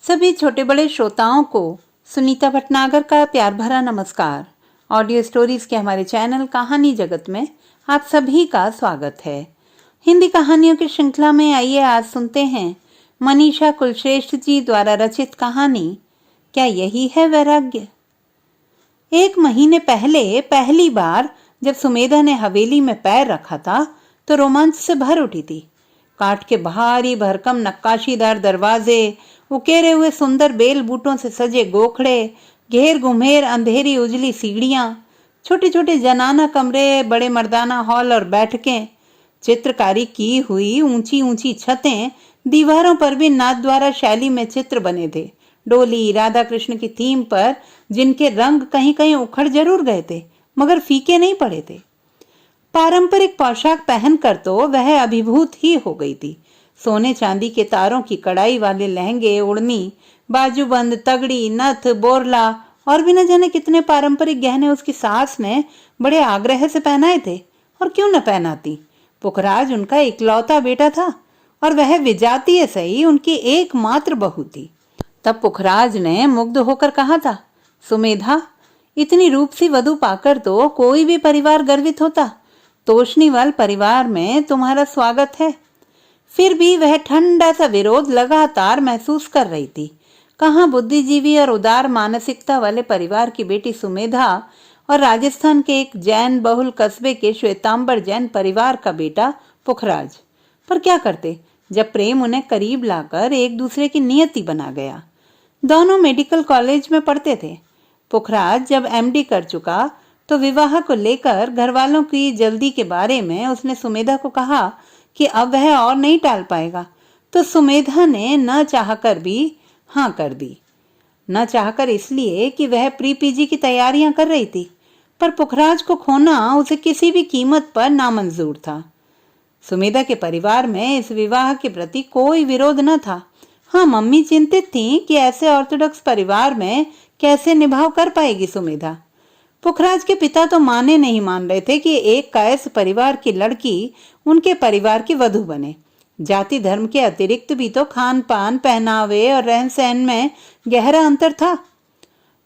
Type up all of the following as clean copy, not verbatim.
सभी छोटे बड़े श्रोताओं को सुनीता भटनागर का प्यार भरा नमस्कार। ऑडियो स्टोरीज के हमारे चैनल कहानी जगत में आप सभी का स्वागत है। हिंदी कहानियों की श्रृंखला में आइए आज सुनते हैं मनीषा कुलश्रेष्ठ जी द्वारा रचित कहानी क्या यही है वैराग्य। एक महीने पहले पहली बार जब सुमेधा ने हवेली में पैर रखा था तो रोमांच से भर उठी थी। काठ के भारी भरकम नक्काशीदार दरवाजे, उकेरे हुए सुंदर बेल बूटों से सजे गोखड़े, घेर घुमेर अंधेरी उजली सीढ़ियां, छोटे छोटे जनाना कमरे, बड़े मर्दाना हॉल और बैठकें, चित्रकारी की हुई ऊंची ऊंची छतें, दीवारों पर भी नाथद्वारा शैली में चित्र बने थे। डोली राधा कृष्ण की थीम पर जिनके रंग कहीं कहीं उखड़ जरूर गए थे मगर फीके नहीं पड़े थे। पारंपरिक पोशाक पहनकर तो वह अभिभूत ही हो गई थी। सोने चांदी के तारों की कढ़ाई वाले लहंगे, ओढ़नी, बाजूबंद, तगड़ी, नथ, बोरला और भी न जाने कितने पारंपरिक गहने उसकी सास ने बड़े आग्रह से पहनाए थे। और क्यों न पहनाती, पुखराज उनका इकलौता बेटा था और वह विजातीय सही उनकी एकमात्र बहू थी। तब पुखराज ने मुग्ध होकर कहा था, सुमेधा, इतनी रूप सी वधू पाकर तो कोई भी परिवार गर्वित होता। तोशनीवाल परिवार में तुम्हारा स्वागत है। फिर भी वह ठंडा सा विरोध लगातार महसूस कर रही थी। कहाँ बुद्धिजीवी और उदार मानसिकता वाले परिवार की बेटी सुमेधा और राजस्थान के एक जैन बहुल कस्बे के श्वेतांबर जैन परिवार का बेटा पुखराज। पर क्या करते जब प्रेम उन्हें करीब लाकर एक दूसरे की नियति बना गया। दोनों मेडिकल कॉलेज में पढ़ते थे। पुखराज जब एमडी कर चुका तो विवाह को लेकर घरवालों की जल्दी के बारे में उसने सुमेधा को कहा कि अब वह और नहीं टाल पाएगा। तो सुमेधा ने न चाहकर भी हाँ कर दी। न चाहकर इसलिए कि वह प्री पीजी की तैयारियां कर रही थी, पर पुखराज को खोना उसे किसी भी कीमत पर नामंजूर था। सुमेधा के परिवार में इस विवाह के प्रति कोई विरोध न था। हाँ, मम्मी चिंतित थी कि ऐसे ऑर्थोडॉक्स परिवार में कैसे निभाव कर पाएगी सुमेधा। पुखराज के पिता तो माने नहीं मान रहे थे कि एक कायस्थ परिवार की लड़की उनके परिवार की वधू बने। जाति धर्म के अतिरिक्त भी तो खान पान, पहनावे और रहन सहन में गहरा अंतर था।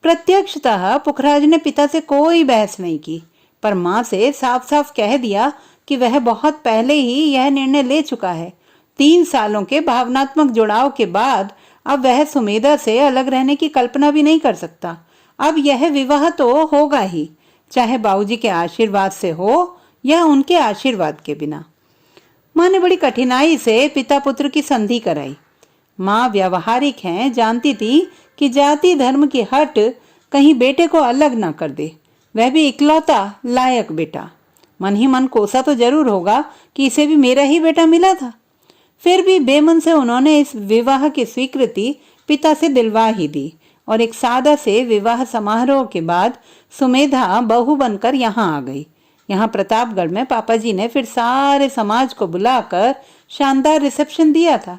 प्रत्यक्षतः पुखराज ने पिता से कोई बहस नहीं की, पर माँ से साफ साफ कह दिया कि वह बहुत पहले ही यह निर्णय ले चुका है। 3 सालों के भावनात्मक जुड़ाव के बाद अब वह सुमेधा से अलग रहने की कल्पना भी नहीं कर सकता। अब यह विवाह तो होगा ही, चाहे बाबूजी के आशीर्वाद से हो या उनके आशीर्वाद के बिना। माँ ने बड़ी कठिनाई से पिता पुत्र की संधि कराई। माँ व्यावहारिक हैं, जानती थी कि जाति धर्म की हट कहीं बेटे को अलग ना कर दे, वह भी इकलौता लायक बेटा। मन ही मन कोसा तो जरूर होगा कि इसे भी मेरा ही बेटा मिला था। फिर भी बेमन से उन्होंने इस विवाह की स्वीकृति पिता से दिलवा ही दी और एक सादा से विवाह समारोह के बाद सुमेधा बहू बनकर यहाँ आ गई। यहाँ प्रतापगढ़ में पापा जी ने फिर सारे समाज को बुलाकर शानदार रिसेप्शन दिया था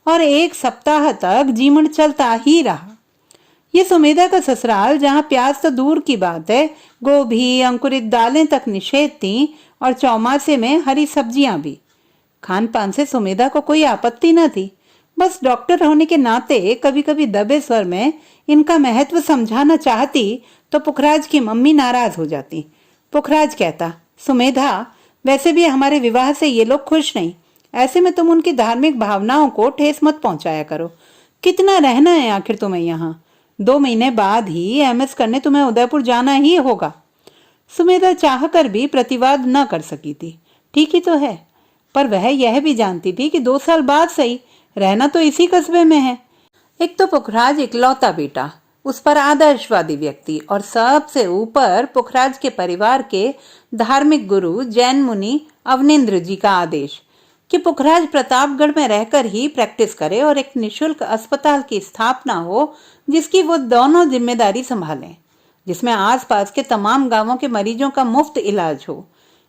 और 1 सप्ताह तक जीवन चलता ही रहा। ये सुमेधा का ससुराल, जहाँ प्याज तो दूर की बात है, गोभी, अंकुरित दालें तक निषेध थी और चौमासे में हरी सब्जियां भी। खान पान से सुमेधा को कोई आपत्ति न थी, बस डॉक्टर होने के नाते कभी कभी दबे स्वर में इनका महत्व समझाना चाहती तो पुखराज की मम्मी नाराज हो जाती। पुखराज कहता, सुमेधा, वैसे भी हमारे विवाह से ये लोग खुश नहीं, ऐसे में तुम उनकी धार्मिक भावनाओं को ठेस मत पहुंचाया करो। कितना रहना है आखिर तुम्हें यहाँ? 2 महीने बाद ही एमएस करने तुम्हें उदयपुर जाना ही होगा। सुमेधा चाहकर भी प्रतिवाद न कर सकी थी। ठीक ही तो है, पर वह यह भी जानती थी कि 2 साल बाद सही, रहना तो इसी कस्बे में है। एक तो पुखराज इकलौता बेटा, उस पर आदर्शवादी व्यक्ति और सबसे ऊपर पुखराज के परिवार के धार्मिक गुरु जैन मुनि अवनेंद्र जी का आदेश कि पुखराज प्रतापगढ़ में रहकर ही प्रैक्टिस करे और एक निशुल्क अस्पताल की स्थापना हो जिसकी वो दोनों जिम्मेदारी संभालें, जिसमें आसपास के तमाम गांवों के मरीजों का मुफ्त इलाज हो।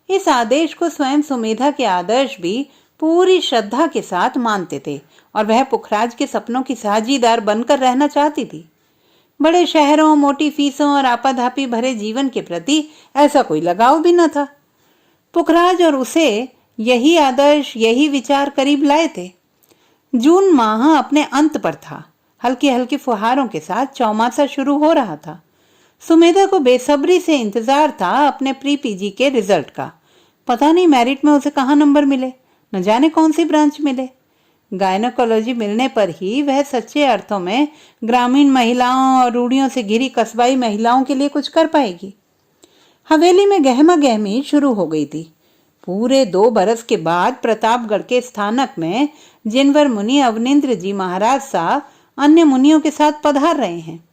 इस आदेश को स्वयं सुमेधा के आदर्श भी पूरी श्रद्धा के साथ मानते थे और वह पुखराज के सपनों की साझीदार बनकर रहना चाहती थी। बड़े शहरों, मोटी फीसों और आपाधापी भरे जीवन के प्रति ऐसा कोई लगाव भी न था। पुखराज और उसे यही आदर्श, यही विचार करीब लाए थे। जून माह अपने अंत पर था। हल्की हल्की फुहारों के साथ चौमासा शुरू हो रहा था। सुमेधा को बेसब्री से इंतजार था अपने प्री पीजी के रिजल्ट का। पता नहीं मेरिट में उसे कहाँ नंबर मिले, न जाने कौन सी ब्रांच मिले। गायनोकोलॉजी मिलने पर ही वह सच्चे अर्थों में ग्रामीण महिलाओं और रूढ़ियों से घिरी कस्बाई महिलाओं के लिए कुछ कर पाएगी। हवेली में गहमा गहमी शुरू हो गई थी। पूरे 2 बरस के बाद प्रतापगढ़ के स्थानक में जिनवर मुनि अवनिंद्र जी महाराज सा अन्य मुनियों के साथ पधार रहे हैं।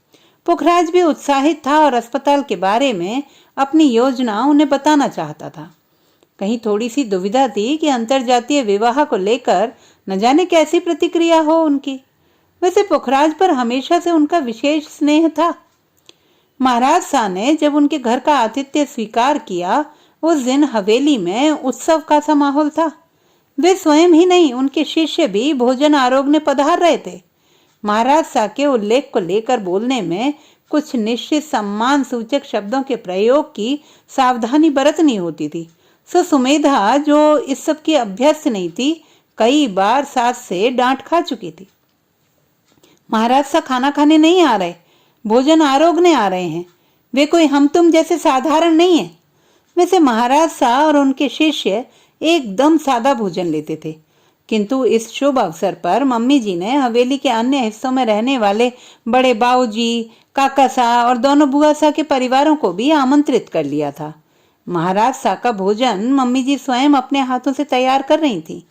पुखराज भी उत्साहित था और अस्पताल के बारे में अपनी योजना उन्हें बताना चाहता था। कहीं थोड़ी सी दुविधा थी कि अंतरजातीय विवाह को लेकर न जाने कैसी प्रतिक्रिया हो उनकी। वैसे पुखराज पर हमेशा से उनका विशेष स्नेह था। महाराज शाह ने जब उनके घर का आतिथ्य स्वीकार किया, उस दिन हवेली में उत्सव का सा माहौल था। वे स्वयं ही नहीं, उनके शिष्य भी भोजन आरोग्य पधार रहे थे। महाराज शाह के उल्लेख को लेकर बोलने में कुछ निश्चित सम्मान सूचक शब्दों के प्रयोग की सावधानी बरतनी होती थी। सो सुमेधा, जो इस सब की अभ्यस्त नहीं थी, कई बार सास से डांट खा चुकी थी। महाराज शाह खाना खाने नहीं आ रहे, भोजन आरोग्य आ रहे हैं। वे कोई हम तुम जैसे साधारण नहीं है। वैसे महाराज शाह और उनके शिष्य एकदम सादा भोजन लेते थे, किंतु इस शुभ अवसर पर मम्मी जी ने हवेली के अन्य हिस्सों में रहने वाले बड़े बाऊजी, काका शाह और दोनों बुआ शाह के परिवारों को भी आमंत्रित कर लिया था। महाराज शाह का भोजन मम्मी जी स्वयं अपने हाथों से तैयार कर रही थी।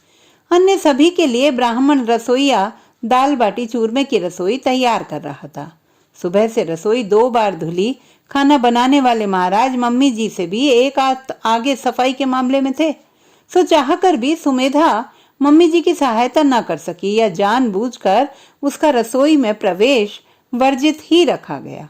अन्य सभी के लिए ब्राह्मण रसोईया दाल बाटी चूरमे की रसोई तैयार कर रहा था। सुबह से रसोई 2 बार धुली। खाना बनाने वाले महाराज मम्मी जी से भी एक आगे सफाई के मामले में थे। सो चाहकर भी सुमेधा मम्मी जी की सहायता न कर सकी या जानबूझकर उसका रसोई में प्रवेश वर्जित ही रखा गया।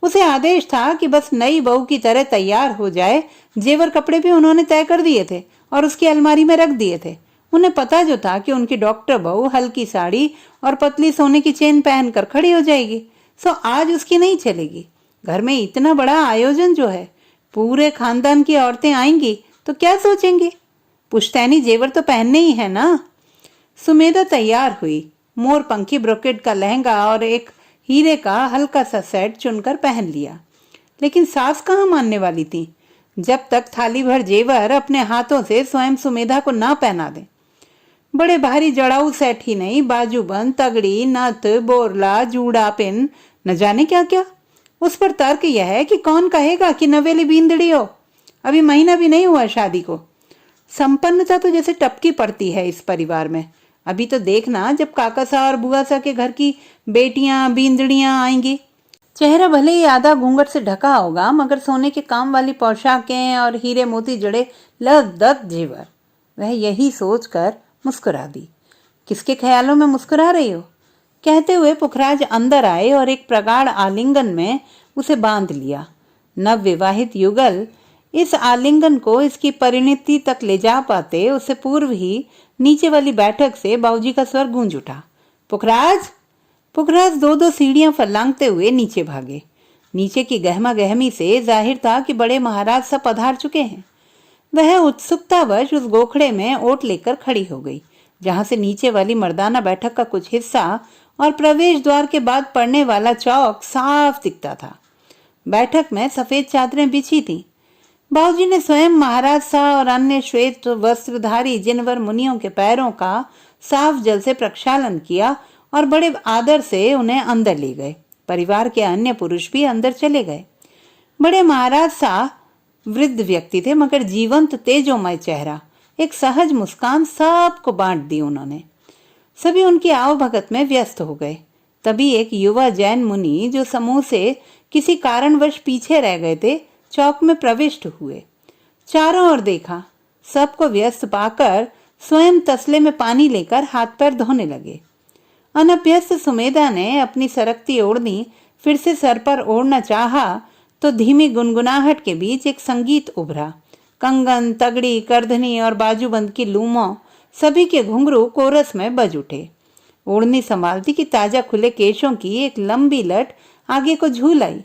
उसे आदेश था कि बस नई बहू की तरह तैयार हो जाए। जेवर कपड़े भी उन्होंने तय कर दिए थे और उसकी अलमारी में रख दिए थे। उन्हें पता जो था कि उनकी डॉक्टर बहू हल्की साड़ी और पतली सोने की चेन पहनकर खड़ी हो जाएगी। सो आज उसकी नहीं चलेगी। घर में इतना बड़ा आयोजन जो है, पूरे खानदान की औरतें आएंगी तो क्या सोचेंगी? पुश्तैनी जेवर तो पहनने ही है ना। सुमेधा तैयार हुई। मोरपंखी ब्रोकेट का लहंगा और एक हीरे का हल्का सा सेट चुनकर पहन लिया। लेकिन सास कहाँ मानने वाली थी, जब तक थाली भर जेवर अपने हाथों से स्वयं सुमेधा को ना पहना दे। बड़े भारी जड़ाऊ सेट ही नहीं, बाजूबंद, तगड़ी, नथ, बोरला, जूड़ा, पिन, न जाने क्या क्या। उस पर तर्क यह है कि कौन कहेगा कि नवेली बींदड़ी हो, अभी महीना भी नहीं हुआ शादी को। संपन्नता तो जैसे टपकी पड़ती है इस परिवार में। अभी तो देखना जब काका सा और बुआ सा के घर की बेटियां बींदड़ियां आएंगी। चेहरा भले ही आधा घूंघट से ढका होगा, मगर सोने के काम वाली पोशाकें और हीरे मोती जड़े लद जेवर। वह यही सोचकर मुस्कुरा दी। किसके ख्यालों में मुस्कुरा रही हो? कहते हुए पुखराज अंदर आए और एक प्रगाढ़ आलिंगन में उसे बांध लिया। नव विवाहित युगल इस आलिंगन को इसकी परिणति तक ले जा पाते, उससे पूर्व ही नीचे वाली बैठक से बाबूजी का स्वर गूंज उठा, पुखराज। पुखराज 2-2 सीढ़ियां फलांगते हुए नीचे भागे। नीचे की गहमा गहमी से जाहिर था कि बड़े महाराज सब पधार चुके हैं। वह उत्सुकतावश उस गोखड़े में ओट लेकर खड़ी हो गई, जहां से नीचे वाली मर्दाना बैठक का कुछ हिस्सा और प्रवेश द्वार के बाद पड़ने वाला चौक साफ दिखता था। बैठक में सफेद चादरें बिछी थीं। बाबूजी ने स्वयं महाराज शाह और अन्य श्वेत वस्त्रधारी जिनवर मुनियों के पैरों का साफ जल से प्रक्षालन किया और बड़े आदर से उन्हें अंदर ले गए। परिवार के अन्य पुरुष भी अंदर चले गए। बड़े महाराज शाह वृद्ध व्यक्ति थे, मगर जीवंत तेजोमय चेहरा, एक सहज मुस्कान सबको बांट दी उन्होंने। सभी उनकी आवभगत में व्यस्त हो गए। तभी एक युवा जैन मुनि, जो समूह से किसी कारणवश पीछे रह गए थे, चौक में प्रविष्ट हुए। चारों ओर देखा, सबको व्यस्त पाकर स्वयं तसले में पानी लेकर हाथ पैर धोने लगे। अनभ्यस्त सुमेधा ने अपनी सरकती ओढ़नी फिर से सर पर ओढ़ना चाहा तो धीमी गुनगुनाहट के बीच एक संगीत उभरा। कंगन, तगड़ी, करधनी और बाजूबंद की लूमों सभी के घुंघरू कोरस में बज उठे। ओढ़नी संभालती कि ताजा खुले केशों की एक लंबी लट आगे को झूल आई।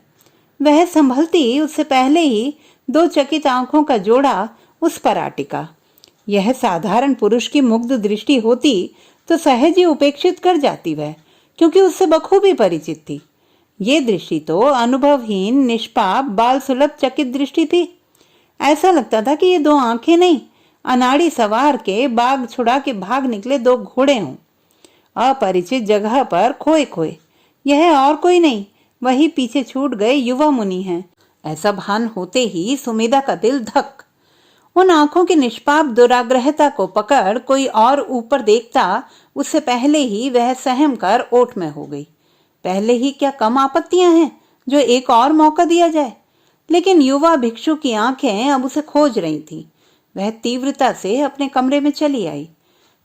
वह संभलती उससे पहले ही 2 चकित आंखों का जोड़ा उस पर आ टिका। यह साधारण पुरुष की मुग्ध दृष्टि होती तो सहज ही उपेक्षित कर जाती वह, क्योंकि उससे बखूबी परिचित थी। ये दृष्टि तो अनुभवहीन, निष्पाप, बाल सुलभ चकित दृष्टि थी। ऐसा लगता था कि ये दो आंखें नहीं, अनाड़ी सवार के बाग छुड़ा के भाग निकले दो घोड़े हों, अपरिचित जगह पर खोए खोए। यह और कोई नहीं, वही पीछे छूट गए युवा मुनि हैं। ऐसा भान होते ही सुमेधा का दिल धक। उन आंखों की निष्पाप दुराग्रहता को पकड़ कोई और ऊपर देखता, उससे पहले ही वह सहम कर ओट में हो गई। पहले ही क्या कम आपत्तियां हैं जो एक और मौका दिया जाए। लेकिन युवा भिक्षु की आंखें अब उसे खोज रही थीं। वह तीव्रता से अपने कमरे में चली आई।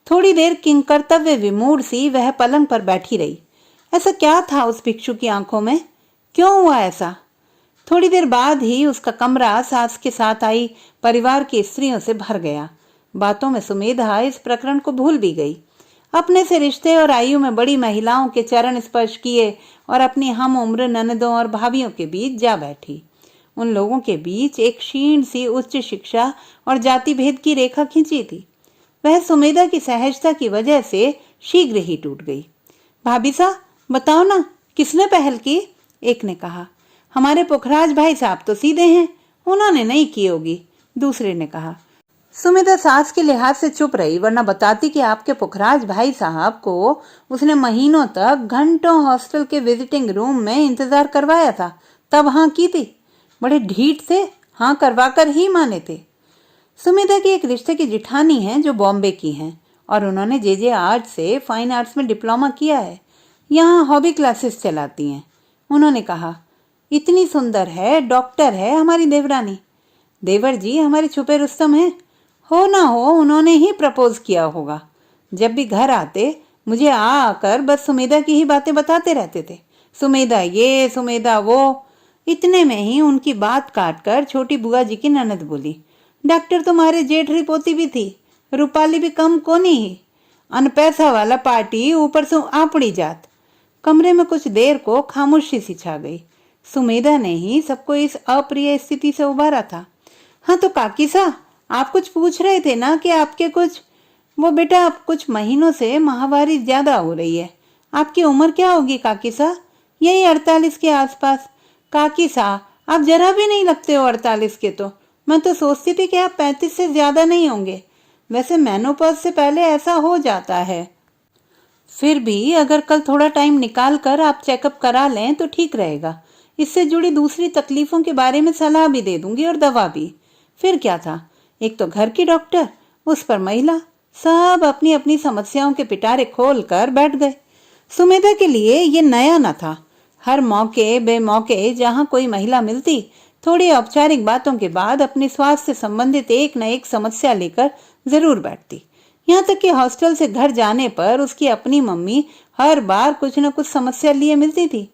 थोड़ी देर किंकर्तव्य विमूढ़ सी वह पलंग पर बैठी रही। ऐसा क्या था उस भिक्षु की आंखों में? क्यों हुआ ऐसा? थोड़ी देर बाद ही उसका कमरा सास के साथ आई परिवार की स्त्रियों से भर गया। बातों में सुमेधा इस प्रकरण को भूल भी गई। अपने से रिश्ते और आयु में बड़ी महिलाओं के चरण स्पर्श किए और अपनी हम उम्र ननदों और भाभियों के बीच जा बैठी। उन लोगों के बीच एक क्षीण सी उच्च शिक्षा और जाति भेद की रेखा खींची थी। वह सुमेधा की सहजता की वजह से शीघ्र ही टूट गई। भाभी साहब बताओ ना, किसने पहल की? एक ने कहा। हमारे पुखराज भाई साहब तो सीधे हैं, उन्होंने नहीं की होगी, दूसरे ने कहा। सुमेधा सास के लिहाज से चुप रही, वरना बताती कि आपके पुखराज भाई साहब को उसने महीनों तक घंटों हॉस्टल के विजिटिंग रूम में इंतजार करवाया था, तब हाँ की थी। बड़े ढीठ थे, हाँ करवा कर ही माने थे। सुमेधा की एक रिश्ते की जिठानी है जो बॉम्बे की हैं और उन्होंने जे आर्ट से फाइन आर्ट्स में डिप्लोमा किया है। यहाँ हॉबी क्लासेस चलाती हैं। उन्होंने कहा, इतनी सुंदर है, डॉक्टर है हमारी देवरानी। देवर जी हमारे छुपे रुस्तम हैं। हो ना हो उन्होंने ही प्रपोज किया होगा। जब भी घर आते मुझे आकर बस सुमेधा की ही बातें बताते रहते थे। सुमेधा ये, सुमेधा वो। इतने में ही उनकी बात काटकर छोटी बुआ जी की ननद बोली, डॉक्टर तुम्हारे जेठरी पोती भी थी, रूपाली भी कम कोनी ही, अनपैसा वाला पार्टी, ऊपर से आपड़ी जात। कमरे में कुछ देर को खामोशी सी छा गई। सुमेधा ने ही सबको इस अप्रिय स्थिति से उबारा था। हाँ तो काकी सा, आप कुछ पूछ रहे थे ना कि आपके कुछ, वो बेटा अब कुछ महीनों से माहवारी ज्यादा हो रही है। आपकी उम्र क्या होगी काकी सा? यही 48 के आसपास। काकी सा आप जरा भी नहीं लगते हो 48 के। तो मैं तो सोचती थी कि आप 35 से ज्यादा नहीं होंगे। वैसे मेनोपॉज से पहले ऐसा हो जाता है। फिर भी अगर कल थोड़ा टाइम निकाल कर आप चेकअप करा लें तो ठीक रहेगा। इससे जुड़ी दूसरी तकलीफों के बारे में सलाह भी दे दूंगी और दवा भी। फिर क्या था, एक तो घर की डॉक्टर, उस पर महिला, सब अपनी अपनी समस्याओं के पिटारे खोल कर बैठ गए। सुमेधा के लिए ये नया न था। हर मौके बेमौके जहाँ कोई महिला मिलती, थोड़ी औपचारिक बातों के बाद अपने स्वास्थ्य से संबंधित एक न एक समस्या लेकर जरूर बैठती। यहाँ तक कि हॉस्टल से घर जाने पर उसकी अपनी मम्मी हर बार कुछ न कुछ समस्या लिए मिलती थी।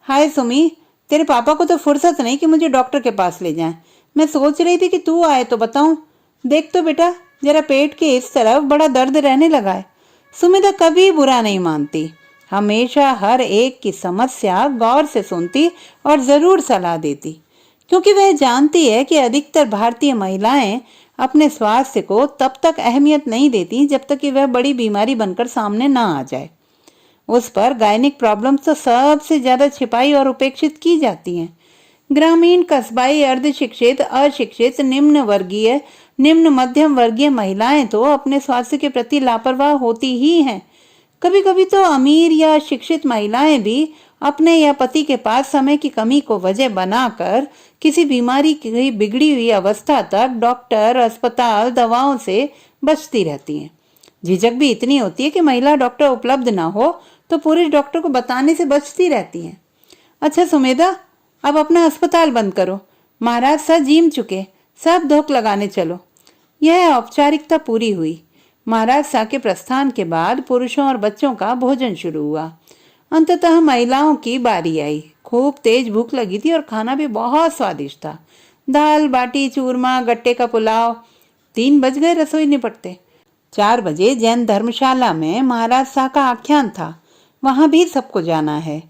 हाय सुमी, तेरे पापा को तो फुर्सत नहीं कि मुझे डॉक्टर के पास ले जाएं। मैं सोच रही थी कि तू आए तो बताऊं। देख तो बेटा, जरा पेट के इस तरफ बड़ा दर्द रहने लगा है। सुमेधा कभी बुरा नहीं मानती, हमेशा हर एक की समस्या गौर से सुनती और जरूर सलाह देती, क्योंकि वह जानती है कि अधिकतर भारतीय महिलाएं अपने स्वास्थ्य को तब तक अहमियत नहीं देती जब तक कि वह बड़ी बीमारी बनकर सामने ना आ जाए। उस पर गायनिक प्रॉब्लम्स तो सबसे ज्यादा छिपाई और उपेक्षित की जाती हैं। ग्रामीण, कस्बाई, अर्धशिक्षित, अशिक्षित, निम्न वर्गीय, निम्न मध्यम वर्गीय महिलाएं तो अपने स्वास्थ्य के प्रति लापरवाह होती ही हैं। कभी कभी तो अमीर या शिक्षित महिलाएं भी अपने या पति के पास समय की कमी को वजह बनाकर किसी बीमारी की बिगड़ी हुई अवस्था तक डॉक्टर, अस्पताल, दवाओं से बचती रहती हैं। झिझक भी इतनी होती है कि महिला डॉक्टर उपलब्ध ना हो तो पुरुष डॉक्टर को बताने से बचती रहती हैं। अच्छा सुमेधा, अब अपना अस्पताल बंद करो। महाराज सा जीम चुके, सब धोख लगाने चलो। यह औपचारिकता पूरी हुई। महाराज सा के प्रस्थान के बाद पुरुषों और बच्चों का भोजन शुरू हुआ। अंततः महिलाओं की बारी आई। खूब तेज भूख लगी थी और खाना भी बहुत स्वादिष्ट था। दाल बाटी चूरमा, गट्टे का पुलाव। 3 बज गए रसोई निपटते। 4 बजे जैन धर्मशाला में महाराज शाह का आख्यान था, वहां भी सबको जाना है।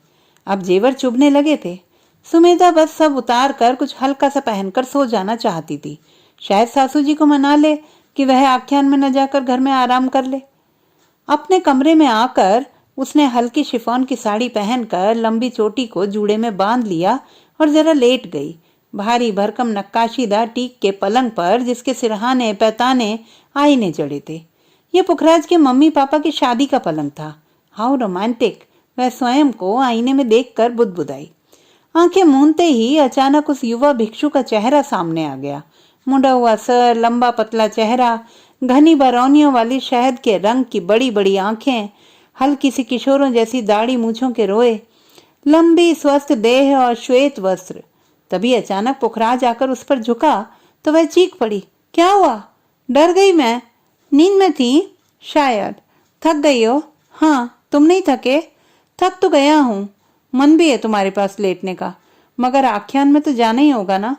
अब जेवर चुभने लगे थे। सुमेधा बस सब उतार कर कुछ हल्का सा पहनकर सो जाना चाहती थी। शायद सासू जी को मना ले कि वह आख्यान में न जाकर घर में आराम कर ले। अपने कमरे में आकर उसने हल्की शिफॉन की साड़ी पहनकर लंबी चोटी को जूड़े में बांध लिया और जरा लेट गई। भारी भरकम नक्काशीदार टीक के पलंग पर जिसके सिरहाने पैताने आईने जड़े थे। यह पुखराज के मम्मी पापा की शादी का पलंग था। How romantic! वह स्वयं को आईने में देखकर बुदबुदाई। आंखें मूंदते ही अचानक उस युवा भिक्षु का चेहरा सामने आ गया। मुंडा हुआ सर, लंबा पतला चेहरा, घनी बरौनियों वाली शहद के रंग की बड़ी बड़ी आंखें, हल्की सी किशोरों जैसी दाढ़ी मूछों के रोए, लंबी स्वस्थ देह और श्वेत वस्त्र। तभी अचानक पुखराज आकर उस पर झुका तो वह चीख पड़ी, क्या हुआ? डर गई मैं। नींद में थी शायद। थक गई हो? हाँ, तुम नहीं थके? थक तो गया हूँ, मन भी है तुम्हारे पास लेटने का, मगर आख्यान में तो जाना ही होगा ना।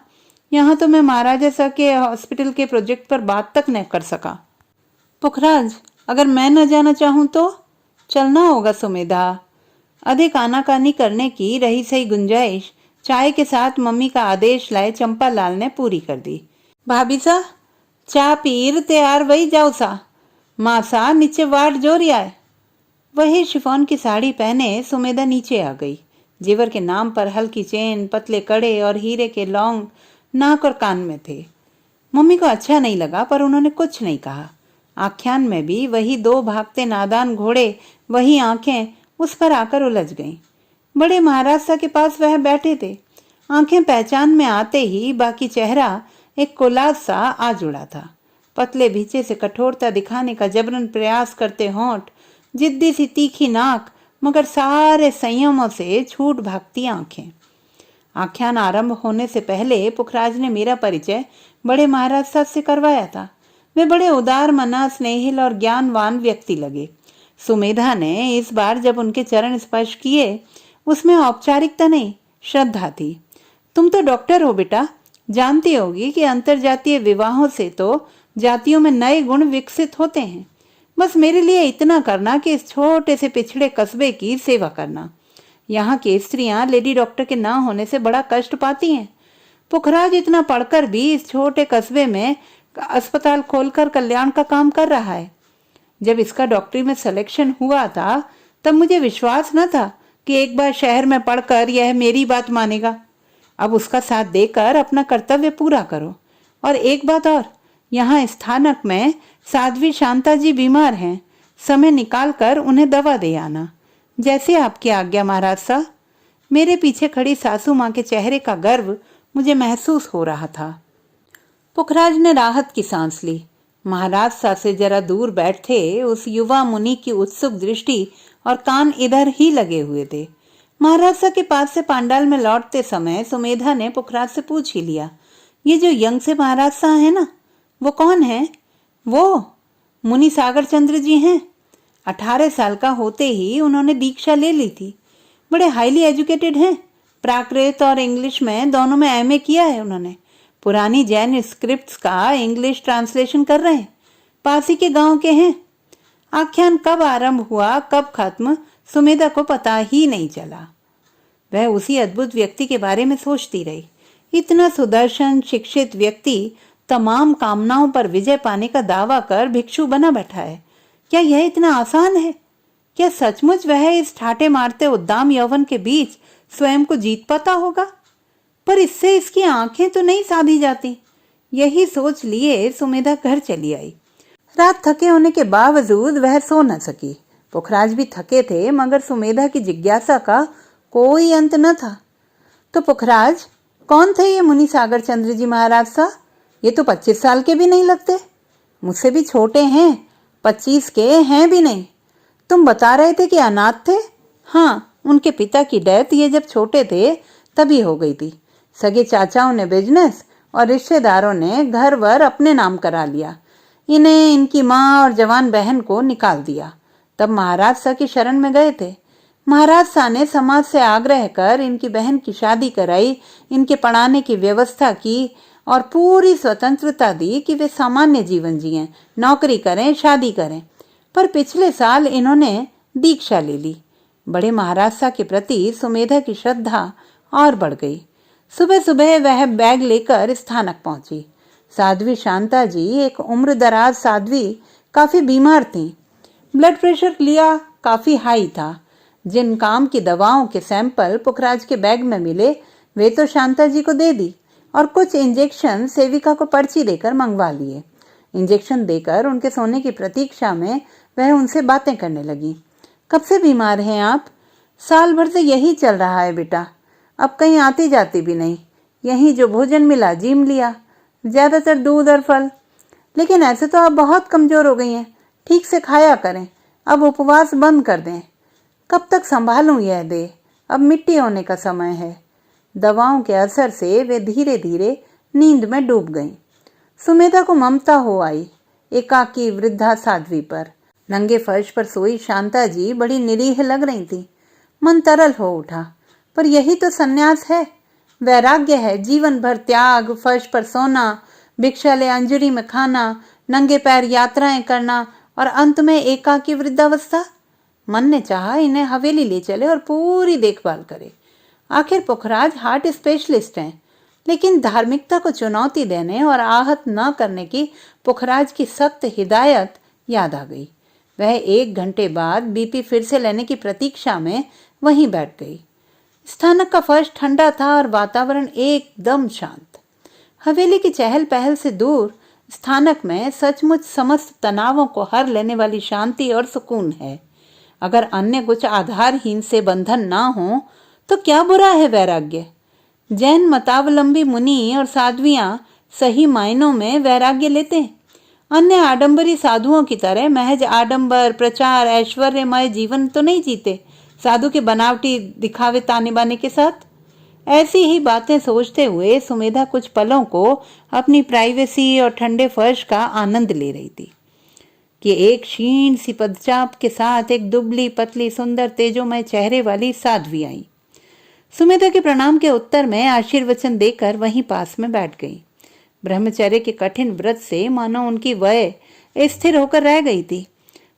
यहाँ तो मैं महाराजा सर के हॉस्पिटल के प्रोजेक्ट पर बात तक न कर सका। पुखराज, अगर मैं न जाना चाहूँ तो? चलना होगा सुमेधा। अधिक आनाकानी करने की रही सही गुंजाइश चाय के साथ मम्मी का आदेश लाए चंपा लाल ने पूरी कर दी। भाभी सा, चा पीर तैयार वही जाओ सा, माँ सा नीचे वाट जोरिया है। वही शिफॉन की साड़ी पहने सुमेधा नीचे आ गई। जेवर के नाम पर हल्की चेन, पतले कड़े और हीरे के लौंग नाक और कान में थे। मम्मी को अच्छा नहीं लगा पर उन्होंने कुछ नहीं कहा। आख्यान में भी वही दो भागते नादान घोड़े, वही आंखें उस पर आकर उलझ गईं। बड़े महाराज सा के पास वह बैठे थे। आंखें पहचान में आते ही बाकी चेहरा एक कोलाज सा आ जुड़ा था। पतले भीचे से कठोरता दिखाने का जबरन प्रयास करते होंठ, जिद्दी सी तीखी नाक, मगर सारे संयमों से छूट भागती आंखें। आख्यान आरंभ होने से पहले पुखराज ने मेरा परिचय बड़े महाराज साहब से करवाया था। वे बड़े उदार मना, स्नेहिल और ज्ञानवान व्यक्ति लगे। सुमेधा ने इस बार जब उनके चरण स्पर्श किए, उसमें औपचारिकता नहीं, श्रद्धा थी। तुम तो डॉक्टर हो बेटा, जानती होगी कि अंतरजातीय विवाहों से तो जातियों में नए गुण विकसित होते हैं। बस मेरे लिए इतना करना कि इस छोटे से पिछड़े कस्बे की सेवा करना। यहाँ की स्त्रियां लेडी डॉक्टर के ना होने से बड़ा कष्ट पाती हैं। पुखराज इतना पढ़कर भी इस छोटे कस्बे में अस्पताल खोलकर कल्याण का काम कर रहा है। जब इसका डॉक्टरी में सिलेक्शन हुआ था तब मुझे विश्वास न था कि एक बार शहर में पढ़कर यह मेरी बात मानेगा। अब उसका साथ देकर अपना कर्तव्य पूरा करो। और एक बात और, यहाँ स्थानक में साध्वी शांता जी बीमार हैं, समय निकाल कर उन्हें दवा दे आना। जैसे आपकी आज्ञा महाराज साहब। मेरे पीछे खड़ी सासू माँ के चेहरे का गर्व मुझे महसूस हो रहा था। पुखराज ने राहत की सांस ली। महाराज सा से जरा दूर बैठे उस युवा मुनि की उत्सुक दृष्टि और कान इधर ही लगे हुए थे। महाराज सा के पास से पांडाल में लौटते समय सुमेधा ने पुखराज से पूछ ही लिया, ये जो यंग से महाराज सा है ना, वो कौन है? वो मुनि सागर चंद्र जी हैं। 18 साल का होते ही उन्होंने दीक्षा ले ली थी। बड़े हाईली एजुकेटेड हैं। प्राकृत और इंग्लिश में दोनों में एमए किया है उन्होंने। पुरानी जैन स्क्रिप्ट्स का इंग्लिश ट्रांसलेशन कर रहे हैं। पास ही के गांव के हैं। आख्यान कब आरंभ हुआ कब खत्म सुमेधा को पता ही नहीं चला। वह उसी अद्भुत व्यक्ति के बारे में सोचती रही। इतना सुदर्शन शिक्षित व्यक्ति तमाम कामनाओं पर विजय पाने का दावा कर भिक्षु बना बैठा है। क्या यह इतना आसान है? क्या सचमुच वह इस ठाटे मारते उद्दाम यौवन के बीच स्वयं को जीत पाता होगा? पर इससे इसकी आंखें तो नहीं साधी जाती। यही सोच लिए सुमेधा घर चली आई। रात थके होने के बावजूद वह सो न सकी। पुखराज भी थके थे, मगर सुमेधा की जिज्ञासा का कोई अंत न था। तो पुखराज, कौन थे ये मुनि सागर चंद्र जी महाराज सा? ये तो 25 साल के भी नहीं लगते। मुझसे भी छोटे हैं, 25 के हैं भी नहीं। तुम बता रहे थे कि अनाथ थे। हाँ, उनके पिता की डेथ ये जब छोटे थे तभी हो गई थी। सगे चाचाओं ने बिजनेस और रिश्तेदारों ने घर वर अपने नाम करा लिया। इन्हें इनकी माँ और जवान बहन को निकाल दिया। तब महाराज सा की शरण में गए थे। महाराज सा ने समाज से आग्रह कर इनकी बहन की शादी कराई, इनके पढ़ाने की व्यवस्था की और पूरी स्वतंत्रता दी कि वे सामान्य जीवन जिएं, नौकरी करें, शादी करें। पर पिछले साल इन्होंने दीक्षा ले ली। बड़े महाराज सा के प्रति सुमेधा की श्रद्धा और बढ़ गई। सुबह सुबह वह बैग लेकर स्थानक पहुंची। साध्वी शांता जी एक उम्र दराज साध्वी काफी बीमार थीं। ब्लड प्रेशर लिया काफी हाई था। जिन काम की दवाओं के सैंपल पुखराज के बैग में मिले वे तो शांता जी को दे दी और कुछ इंजेक्शन सेविका को पर्ची देकर मंगवा लिए। इंजेक्शन देकर उनके सोने की प्रतीक्षा में वह उनसे बातें करने लगी। कब से बीमार हैं आप? साल भर से यही चल रहा है बेटा, अब कहीं आती जाती भी नहीं, यहीं जो भोजन मिला जीम लिया, ज्यादातर दूध और फल। लेकिन ऐसे तो आप बहुत कमजोर हो गई हैं, ठीक से खाया करें, अब उपवास बंद कर दें। कब तक संभालूं यह देह, अब मिट्टी होने का समय है। दवाओं के असर से वे धीरे धीरे नींद में डूब गईं। सुमेधा को ममता हो आई एकाकी वृद्धा साध्वी पर। नंगे फर्श पर सोई शांता जी बड़ी निरीह लग रही थी। मन तरल हो उठा, पर यही तो सन्यास है, वैराग्य है। जीवन भर त्याग, फर्श पर सोना, भिक्षालय अंजूरी में खाना, नंगे पैर यात्राएं करना और अंत में एकाकी वृद्धावस्था। मन ने चाहा इन्हें हवेली ले चले और पूरी देखभाल करे। आखिर पुखराज हार्ट स्पेशलिस्ट हैं। लेकिन धार्मिकता को चुनौती देने और आहत न करने की पुखराज की सख्त हिदायत याद आ गई। वह 1 घंटे बाद बीपी फिर से लेने की प्रतीक्षा में वहीं बैठ गई। स्थानक का फर्श ठंडा था और वातावरण एकदम शांत। हवेली की चहल पहल से दूर स्थानक में सचमुच समस्त तनावों को हर लेने वाली शांति और सुकून है। अगर अन्य कुछ आधारहीन से बंधन ना हो तो क्या बुरा है वैराग्य। जैन मतावलंबी मुनि और साध्वियां सही मायनों में वैराग्य लेते हैं। अन्य आडंबरी साधुओं की तरह महज आडंबर, प्रचार, ऐश्वर्यमय जीवन तो नहीं जीते साधु के बनावटी दिखावे ताने बाने के साथ। ऐसी ही बातें सोचते हुए सुमेधा कुछ पलों को अपनी प्राइवेसी और ठंडे फर्श का आनंद ले रही थी कि एक क्षीण सी पदचाप के साथ एक दुबली पतली सुंदर तेजोमय चेहरे वाली साध्वी आई। सुमेधा के प्रणाम के उत्तर में आशीर्वचन देकर वहीं पास में बैठ गई। ब्रह्मचर्य के कठिन व्रत से मानो उनकी वय स्थिर होकर रह गई थी।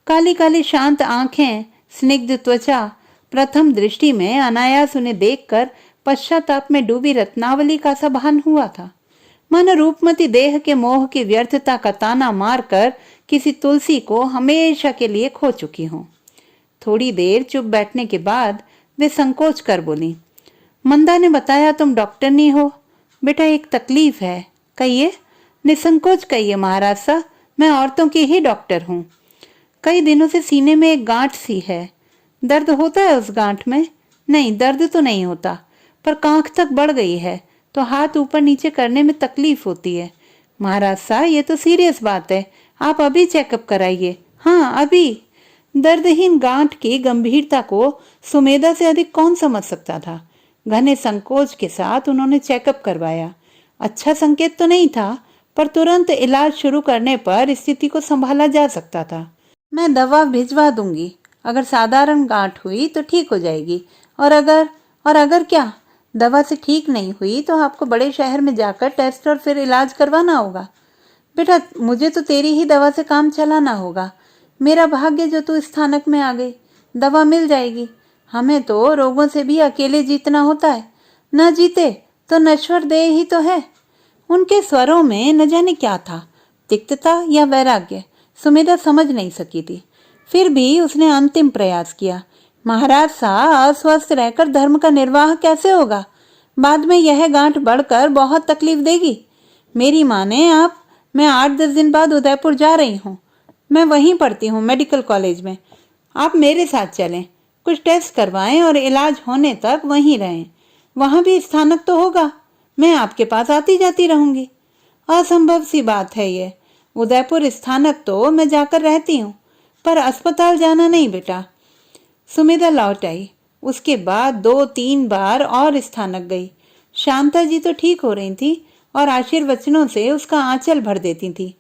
काली काली शांत आंखें, स्निग्ध त्वचा, प्रथम दृष्टि में अनायास उन्हें देखकर पश्चाताप में डूबी रत्नावली का सा भान हुआ था। मानो रूपमती देह के मोह की व्यर्थता का ताना मारकर किसी तुलसी को हमेशा के लिए खो चुकी हों। थोड़ी देर चुप बैठने के बाद वे संकोच कर बोली, मंदा ने बताया तुम डॉक्टरनी हो। बेटा एक तकलीफ है, कहिए। निसंकोच कहिए महाराज सा, मैं औरतों की ही डॉक्टर हूँ। कई दिनों से सीने में एक गांठ सी है। दर्द होता है उस गांठ में? नहीं, दर्द तो नहीं होता, पर कांख तक बढ़ गई है तो हाथ ऊपर नीचे करने में तकलीफ होती है। महाराज सा ये तो सीरियस बात है, आप अभी चेकअप कराइए। हाँ अभी। दर्दहीन गांठ की गंभीरता को सुमेधा से अधिक कौन समझ सकता था। घने संकोच के साथ उन्होंने चेकअप करवाया। अच्छा संकेत तो नहीं था, पर तुरंत इलाज शुरू करने पर स्थिति को संभाला जा सकता था। मैं दवा भिजवा दूंगी, अगर साधारण गांठ हुई तो ठीक हो जाएगी, और अगर क्या दवा से ठीक नहीं हुई तो आपको बड़े शहर में जाकर टेस्ट और फिर इलाज करवाना होगा। बेटा मुझे तो तेरी ही दवा से काम चलाना होगा। मेरा भाग्य जो तू स्थानक में आ गई, दवा मिल जाएगी। हमें तो रोगों से भी अकेले जीतना होता है, न जीते तो नश्वर देह ही तो है। उनके स्वरों में न जाने क्या था, तिक्तता या वैराग्य, सुमेधा समझ नहीं सकी थी। फिर भी उसने अंतिम प्रयास किया। महाराज सा अस्वस्थ रहकर धर्म का निर्वाह कैसे होगा? बाद में यह गांठ बढ़कर बहुत तकलीफ देगी। मेरी माने आप, मैं 8-10 दिन बाद उदयपुर जा रही हूँ। मैं वहीं पढ़ती हूँ मेडिकल कॉलेज में। आप मेरे साथ चलें, कुछ टेस्ट करवाएं और इलाज होने तक वहीं रहें। वहां भी स्थानक तो होगा, मैं आपके पास आती जाती रहूंगी। असंभव सी बात है ये। उदयपुर स्थानक तो मैं जाकर रहती हूँ, पर अस्पताल जाना नहीं बेटा। सुमेधा लौट आई। उसके बाद 2-3 बार और स्थानक गई। शांता जी तो ठीक हो रही थी और आशीर्वचनों से उसका आंचल भर देती थी,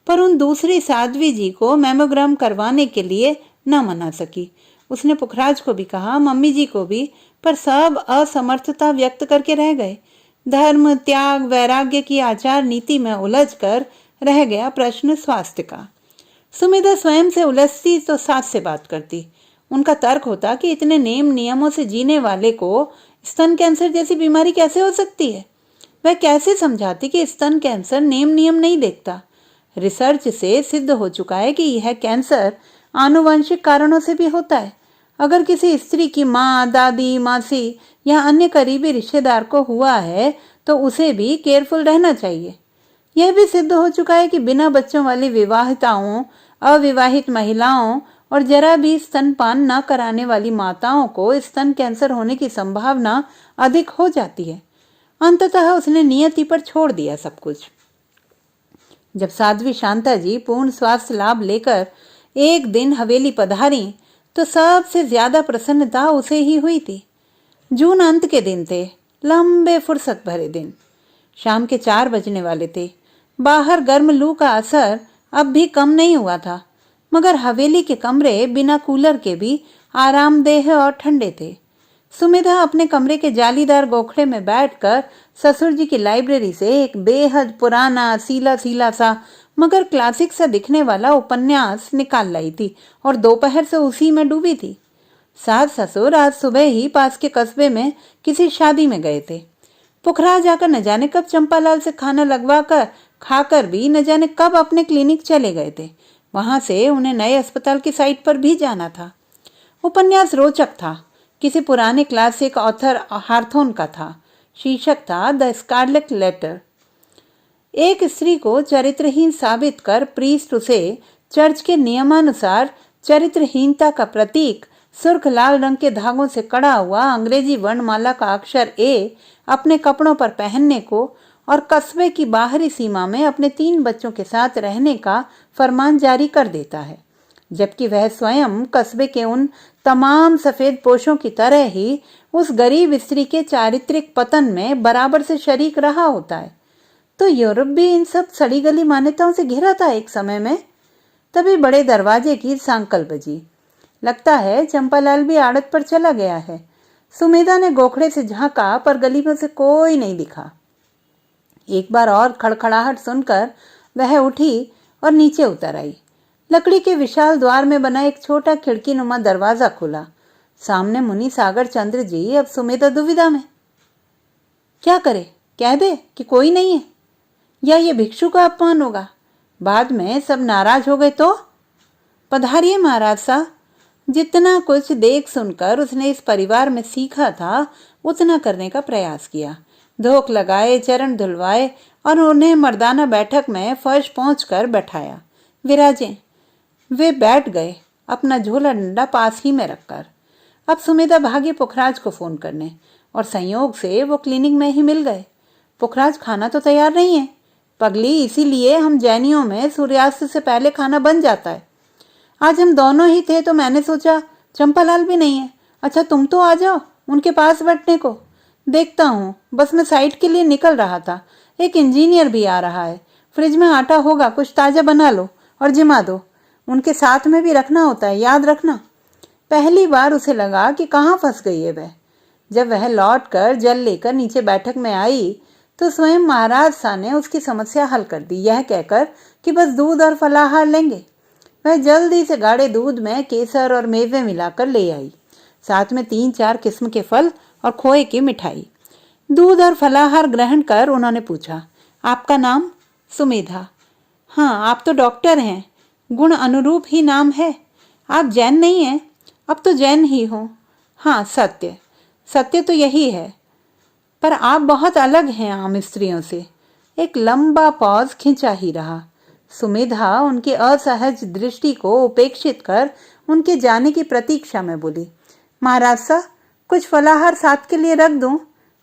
पर उन दूसरी साध्वी जी को मैमोग्राम करवाने के लिए न मना सकी। उसने पुखराज को भी कहा, मम्मी जी को भी, पर सब असमर्थता व्यक्त करके रह गए। धर्म, त्याग, वैराग्य की आचार नीति में उलझकर रह गया प्रश्न स्वास्थ्य का। सुमेधा स्वयं से उलझती तो सास से बात करती। उनका तर्क होता कि इतने नेम नियमों से जीने वाले को स्तन कैंसर जैसी बीमारी कैसे हो सकती है। वह कैसे समझाती कि स्तन कैंसर नेम नियम नहीं देखता। रिसर्च से सिद्ध हो चुका है कि यह कैंसर आनुवंशिक कारणों से भी होता है। अगर किसी स्त्री की माँ, दादी, मासी या अन्य करीबी रिश्तेदार को हुआ है तो उसे भी केयरफुल रहना चाहिए। यह भी सिद्ध हो चुका है कि बिना बच्चों वाली विवाहिताओं, अविवाहित महिलाओं और जरा भी स्तनपान न कराने वाली माताओं को स्तन कैंसर होने की संभावना अधिक हो जाती है। अंततः उसने नियति पर छोड़ दिया सब कुछ। जब साध्वी शांता जी पूर्ण स्वास्थ्य लाभ लेकर एक दिन हवेली पधारी तो सबसे ज्यादा प्रसन्नता उसे ही हुई थी। जून अंत के दिन थे, लंबे फुर्सत भरे दिन। शाम के 4 बजने वाले थे। बाहर गर्म लू का असर अब भी कम नहीं हुआ था, मगर हवेली के कमरे बिना कूलर के भी आरामदेह और ठंडे थे। सुमिधा अपने कमरे के जालीदार गोखड़े में बैठकर ससुर जी की लाइब्रेरी से एक बेहद पुराना सीला सीला सा मगर क्लासिक सा दिखने वाला उपन्यास निकाल लाई थी और दोपहर से उसी में डूबी थी। सास ससुर आज सुबह ही पास के कस्बे में किसी शादी में गए थे। पुखराज आकर न जाने कब चंपालाल से खाना लगवा कर खाकर भी न जाने कब अपने क्लिनिक चले गए थे। वहां से उन्हें नए अस्पताल की साइट पर भी जाना था। उपन्यास रोचक था, किसी पुराने क्लासिक ऑथर हार्थोन का था। शीर्षक था द स्कारलेट लेटर। एक स्त्री को चरित्रहीन साबित कर प्रीस्ट उसे चर्च के नियमानुसार चरित्रहीनता का प्रतीक सुर्ख लाल रंग के धागों से कड़ा हुआ अंग्रेजी वर्णमाला का अक्षर ए अपने कपड़ों पर पहनने को और कस्बे की बाहरी सीमा में अपने 3 बच्चों के साथ रहने का फरमान जारी कर देता है, जबकि वह स्वयं कस्बे के उन तमाम सफेद पोशों की तरह ही उस गरीब स्त्री के चारित्रिक पतन में बराबर से शरीक रहा होता है। तो यूरोप भी इन सब सड़ी गली मान्यताओं से घिरा था एक समय में। तभी बड़े दरवाजे की सांकल बजी। लगता है चंपालाल भी आड़त पर चला गया है। सुमेधा ने गोखड़े से झांका पर गली में से कोई नहीं दिखा। एक बार और खड़खड़ाहट सुनकर वह उठी और नीचे उतर आई। लकड़ी के विशाल द्वार में बना एक छोटा खिड़की नुमा दरवाजा खुला। सामने मुनि सागर चंद्र जी। अब सुमेधा दुविधा में। क्या करे? कह दे कि कोई नहीं है, या ये भिक्षु का अपमान होगा? बाद में सब नाराज हो गए तो? पधारिए महाराज सा। जितना कुछ देख सुनकर उसने इस परिवार में सीखा था उतना करने का प्रयास किया। धोख लगाए, चरण धुलवाए और उन्हें मर्दाना बैठक में फर्श पहुंचकर बैठाया। विराजें। वे बैठ गए, अपना झोला डंडा पास ही में रखकर। अब सुमेधा भागी पुखराज को फोन करने, और संयोग से वो क्लिनिक में ही मिल गए। पुखराज, खाना तो तैयार नहीं है। पगली, इसीलिए हम जैनियों में सूर्यास्त से पहले खाना बन जाता है। आज हम दोनों ही थे तो मैंने सोचा चंपालाल भी नहीं है। अच्छा, तुम तो आ जाओ उनके पास बैठने को। देखता हूँ, बस मैं साइट के लिए निकल रहा था। एक इंजीनियर भी आ रहा है। फ्रिज में आटा होगा, कुछ ताजा बना लो और जिमा दो। उनके साथ में भी रखना होता है, याद रखना। पहली बार उसे लगा कि कहाँ फंस गई है वह। जब वह लौट कर जल लेकर नीचे बैठक में आई तो स्वयं महाराज सा ने उसकी समस्या हल कर दी, यह कहकर कि बस दूध और फलाहार लेंगे। वह जल्दी से गाढ़े दूध में केसर और मेवे मिलाकर ले आई, साथ में 3-4 किस्म के फल और खोए की मिठाई। दूध और फलाहार ग्रहण कर उन्होंने पूछा, आपका नाम? सुमेधा। हाँ, आप तो डॉक्टर हैं, गुण अनुरूप ही नाम है। आप जैन नहीं हैं? अब तो जैन ही हो। हाँ, सत्य सत्य तो यही है, पर आप बहुत अलग हैं आम स्त्रियों से। एक लंबा पॉज खिंचा ही रहा। सुमेधा उनकी असहज दृष्टि को उपेक्षित कर उनके जाने की प्रतीक्षा में बोली, महाराज सा, कुछ फलाहार साथ के लिए रख दूं?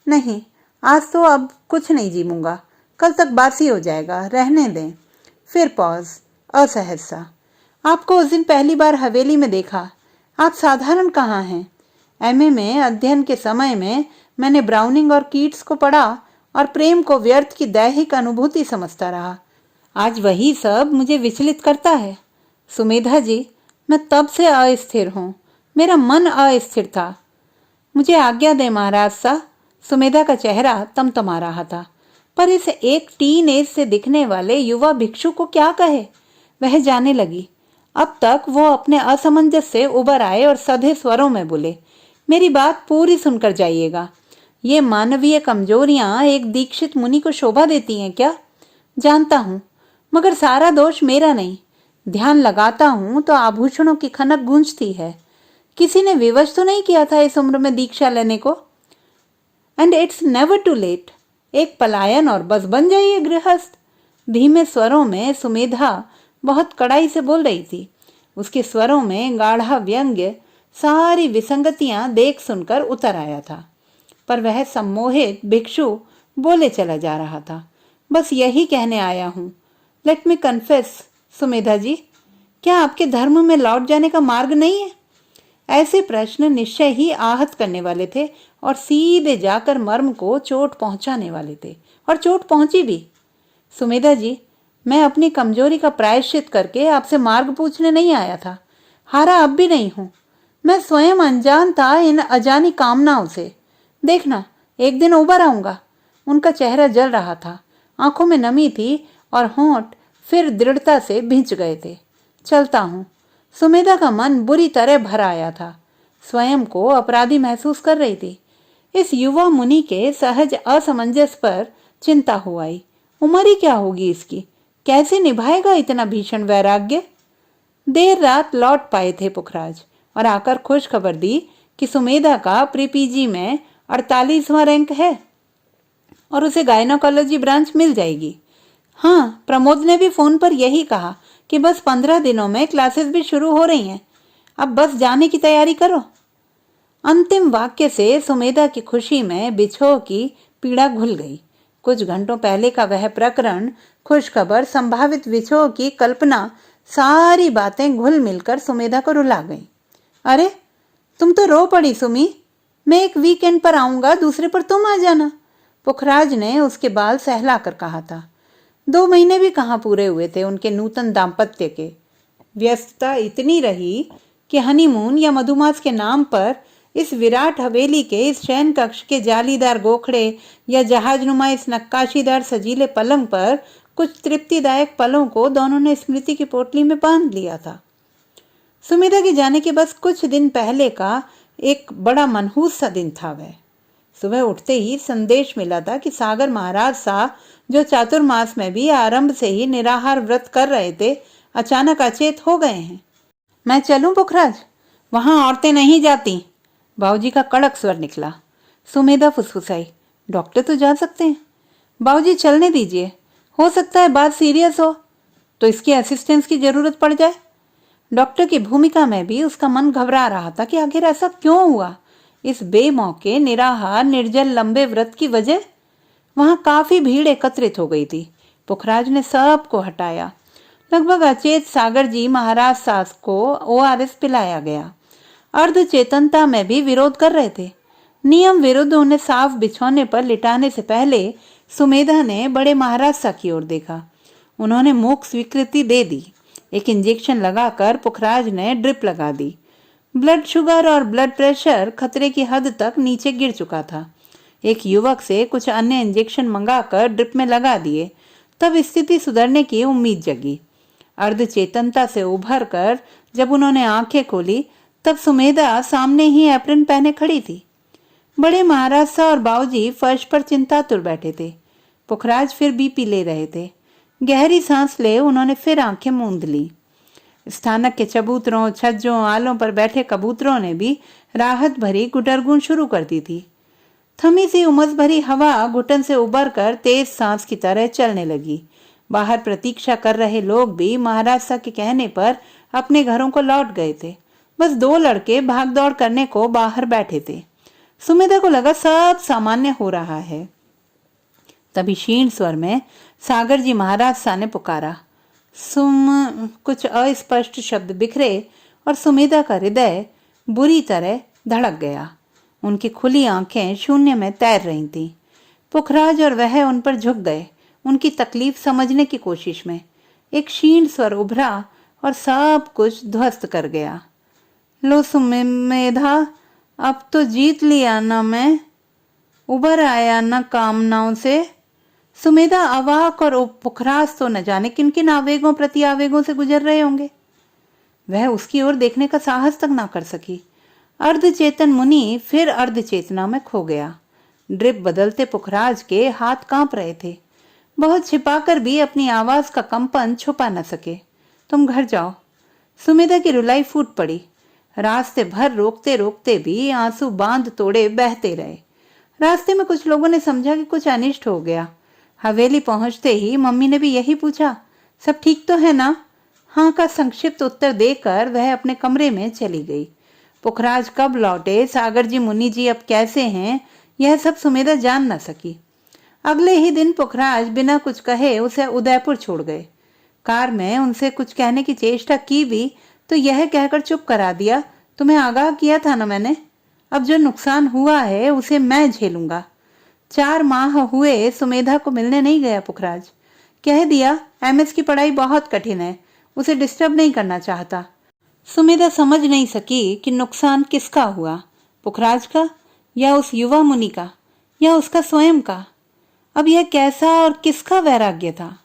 नहीं, आज तो अब कुछ नहीं जीमूंगा, कल तक बासी हो जाएगा, रहने दें। फिर पॉज, असहज सा। आपको उस दिन पहली बार हवेली में देखा। आप साधारण कहाँ हैं? एमए में अध्ययन के समय में मैंने ब्राउनिंग और कीट्स को पढ़ा और प्रेम को व्यर्थ की दैहिक अनुभूति समझता रहा। आज वही सब मुझे विचलित करता है। सुमेधा जी, मैं तब से अस्थिर हूँ। मेरा मन अस्थिर था। मुझे आज्ञा दे महाराज सा। सुमेधा का चेहरा तमतमा रहा था, पर इस एक टीन एज से दिखने वाले युवा भिक्षु को क्या कहे? वह जाने लगी। अब तक वो अपने असमंजस से उबर आए और सधे स्वरों में बोले, मेरी बात पूरी सुनकर जाइएगा। ये मानवीय कमजोरियां एक दीक्षित मुनि को शोभा देती हैं क्या? जानता हूं, मगर सारा दोष मेरा नहीं। ध्यान लगाता हूं तो आभूषणों की खनक गूंजती है। किसी ने विवश तो नहीं किया था इस उम्र में दीक्षा लेने को। And it's never too late. एक पलायन और बस बन जाइए गृहस्थ। धीमे स्वरों में सुमेधा बहुत कड़ाई से बोल रही थी। उसके स्वरों में गाढ़ा व्यंग्य सारी विसंगतियां देख सुनकर उतर आया था। पर वह सम्मोहित भिक्षु बोले चला जा रहा था। बस यही कहने आया हूं। लेट मी कन्फेस सुमेधा जी, क्या आपके धर्म में लौट जाने का मार्ग नहीं है? ऐसे प्रश्न निश्चय ही आहत करने वाले थे और सीधे जाकर मर्म को चोट पहुंचाने वाले थे, और चोट पहुंची भी। सुमेधा जी, मैं अपनी कमजोरी का प्रायश्चित करके आपसे मार्ग पूछने नहीं आया था। हारा अब भी नहीं हूं। मैं स्वयं अनजान था इन अजानी कामनाओं से। देखना, एक दिन उबर आऊंगा। उनका चेहरा जल रहा था, आंखों में नमी थी और होंठ फिर दृढ़ता से भिंच गए थे। चलता हूं। सुमेधा का मन बुरी तरह भर आया था। स्वयं को अपराधी महसूस कर रही थी। इस युवा मुनि के सहज असमंजस पर चिंता हो आई। उम्र ही क्या होगी इसकी? कैसे निभाएगा इतना भीषण वैराग्य? देर रात लौट पाए थे पुखराज और आकर खुश खबर दी कि सुमेधा का प्री पीजी में 48वां रैंक है और उसे गायनोकोलॉजी ब्रांच मिल जाएगी। हाँ, प्रमोद ने भी फोन पर यही कहा कि बस 15 दिनों में क्लासेस भी शुरू हो रही हैं। अब बस जाने की तैयारी करो। अंतिम वाक्य से सुमेधा की खुशी में बिछोह की पीड़ा घुल गई। कुछ घंटों पहले का वह प्रकरण, खुशखबर, संभावित विछोह की कल्पना, सारी बातें घुल मिलकर सुमेधा को रुला गई। अरे, तुम तो रो पड़ी सुमी। मैं एक वीकेंड पर आऊंगा, दूसरे पर तुम आ जाना, पुखराज ने उसके बाल सहलाकर कहा था। 2 महीने भी कहाँ पूरे हुए थे उनके नूतन दाम्पत्य के। व्यस्तता इतनी रही कि हनीमून या मधुमास के नाम पर इस विराट हवेली के इस शयन कक्ष के जालीदार गोखड़े या जहाजनुमा इस नक्काशीदार सजीले पलंग पर कुछ तृप्तिदायक पलों को दोनों ने स्मृति की पोटली में बांध लिया था। सुमेधा के जाने के बस कुछ दिन पहले का एक बड़ा मनहूस सा दिन था वह। सुबह उठते ही संदेश मिला था कि सागर महाराज सा, जो चातुर्मास में भी आरंभ से ही निराहार व्रत कर रहे थे, अचानक अचेत हो गए हैं। मैं चलूं पुखराज? वहां औरतें नहीं जाती, बाबूजी का कड़क स्वर निकला। सुमेधा फुसफुसाई, डॉक्टर तो जा सकते हैं। बाबूजी चलने दीजिए, हो सकता है बात सीरियस हो तो इसकी असिस्टेंस की जरूरत पड़ जाए। डॉक्टर की भूमिका में भी उसका मन घबरा रहा था कि आखिर ऐसा क्यों हुआ। इस बेमौके निराहार निर्जल लंबे व्रत की वजह? वहां काफी भीड़ एकत्रित हो गई थी। पुखराज ने सबको हटाया। लगभग अचेत सागर जी महाराज सास को ORS पिलाया गया। अर्ध चेतनता में भी विरोध कर रहे थे। नियम विरुद्ध उन्हें साफ बिछौने पर लिटाने से पहले सुमेधा ने बड़े महाराज सा की ओर देखा। उन्होंने मूक स्वीकृति दे दी। एक इंजेक्शन लगाकर पुखराज ने ड्रिप लगा दी। ब्लड शुगर और ब्लड प्रेशर खतरे की हद तक नीचे गिर चुका था। एक युवक से कुछ अन्य इंजेक्शन मंगाकर ड्रिप में लगा दिए। तब स्थिति सुधरने की उम्मीद जगी। अर्ध चेतनता से उभर कर जब उन्होंने आंखें खोली तब सुमेधा सामने ही एप्रन पहने खड़ी थी। बड़े महाराज सा और बाबूजी फर्श पर चिंतातुर बैठे थे। पुखराज फिर बीपी ले रहे थे। गहरी सांस ले उन्होंने फिर आंखें मूंद ली। स्थानक के चबूतरों, छज्जों, आलों पर बैठे कबूतरों ने भी राहत भरी गुटरगुन शुरू कर दी थी। थमी सी उमस भरी हवा घुटन से उबर कर तेज सांस की तरह चलने लगी। बाहर प्रतीक्षा कर रहे लोग भी महाराज सा के कहने पर अपने घरों को लौट गए थे। बस 2 लड़के भाग दौड़ करने को बाहर बैठे थे। सुमेधा को लगा सब सामान्य हो रहा है। तभी क्षीण स्वर में सागर जी महाराज सा ने पुकारा, सुम। कुछ अस्पष्ट शब्द बिखरे और सुमेधा का हृदय बुरी तरह धड़क गया। उनकी खुली आंखें शून्य में तैर रही थीं। पुखराज और वह उन पर झुक गए, उनकी तकलीफ समझने की कोशिश में। एक क्षीण स्वर उभरा और सब कुछ ध्वस्त कर गया। लो सुमेधा, अब तो जीत लिया ना मैं, उबर आया ना कामनाओं से। सुमेधा अवाक और पुखराज तो न जाने किन किन आवेगों प्रति आवेगों से गुजर रहे होंगे। वह उसकी ओर देखने का साहस तक ना कर सकी। अर्धचेतन मुनि फिर अर्धचेतना में खो गया। ड्रिप बदलते पुखराज के हाथ कांप रहे थे। बहुत छिपाकर भी अपनी आवाज का कंपन छुपा न सके। तुम घर जाओ। सुमेधा की रुलाई फूट पड़ी। रास्ते भर रोकते रोकते भी आंसू बांध तोड़े बहते रहे। रास्ते में कुछ लोगों ने समझा कि कुछ अनिष्ट हो गया। हवेली पहुंचते ही मम्मी ने भी यही पूछा, सब ठीक तो है ना? हाँ का संक्षिप्त उत्तर देकर वह अपने कमरे में चली गई। पुखराज कब लौटे, सागर जी मुनि जी अब कैसे हैं, यह सब सुमेधा जान न सकी। अगले ही दिन पुखराज बिना कुछ कहे उसे उदयपुर छोड़ गए। कार में उनसे कुछ कहने की चेष्टा की भी तो यह कहकर चुप करा दिया, तुम्हें आगाह किया था ना मैंने, अब जो नुकसान हुआ है उसे मैं झेलूंगा। 4 माह हुए सुमेधा को मिलने नहीं गया पुखराज। कह दिया एमएस की पढ़ाई बहुत कठिन है, उसे डिस्टर्ब नहीं करना चाहता। सुमेधा समझ नहीं सकी कि नुकसान किसका हुआ, पुखराज का या उस युवा मुनि का या उसका स्वयं का। अब यह कैसा और किसका वैराग्य था?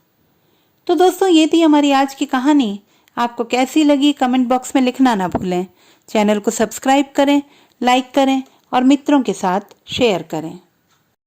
तो दोस्तों, ये थी हमारी आज की कहानी। आपको कैसी लगी कमेंट बॉक्स में लिखना ना भूलें। चैनल को सब्सक्राइब करें, लाइक करें और मित्रों के साथ शेयर करें।